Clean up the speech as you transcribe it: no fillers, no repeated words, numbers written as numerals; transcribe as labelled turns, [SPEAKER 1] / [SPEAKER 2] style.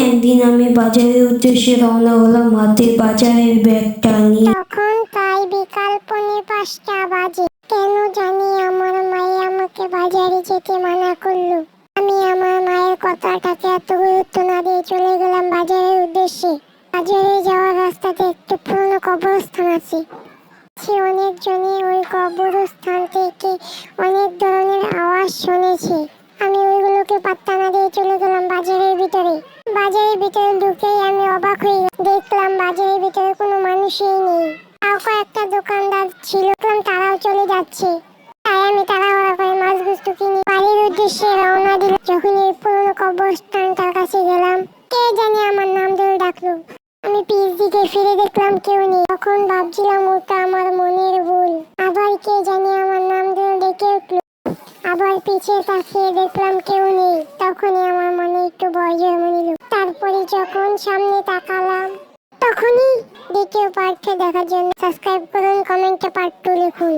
[SPEAKER 1] একদিন আমি বাজারের উদ্দেশ্যে রওনা হলাম হাতে বাজারের ব্যাগটা নিয়ে।
[SPEAKER 2] তখন প্রায় বিকাল 4:45 বাজে। কেন জানি আমার মায়ে আমাকে বাজারে যেতে মানা করলো। আমি আমার মায়ের কথাটাকে এত গুরুত্ব না দিয়ে চলে গেলাম বাজারের উদ্দেশ্যে। বাজারে যাওয়ার রাস্তাতে একটু পুরনো কবরস্থান আছে। অনেকজনই ওই কবরস্থান থেকে অনেক ধরনের আওয়াজ শুনেছে। আমি ওইগুলোকে পাত্তা না দিয়ে চলে গেলাম বাজারের ভিতরে। বাজারের ভিতরে ঢুকেই আমি অবাক হয়ে দেখলাম বাজারের ভিতরে কোনো মানুষই নেই। তাও কয়েকটা দোকানদার ছিল, তারাও চলে যাচ্ছে। তাই আমি তাড়াহুড়া করে মাছ গুস্তু কিনে বাড়ির উদ্দেশ্যে রওনা দিলাম। যখন এই পুরনো কবরস্থানটার কাছে গেলাম, কে জানি আমার নাম ধরে ডাকলো। আমি পিছ দিকে ফিরে দেখলাম কেউ নেই। তখন ভাবছিলাম ওটা আমার মনের ভুল। আবার কে জানি আমার নাম ধরে ডেকে উঠলো। আবার পিছে তাকিয়ে দেখলাম কেউ নেই। তখনই আমার মনে একটু ভয় জন্ম নিল। তারপরে যখন সামনে তাকালাম, তখনই দ্বিতীয় পার্টটা দেখার জন্য সাবস্ক্রাইব করুন, কমেন্টে পার্ট 2 লিখুন।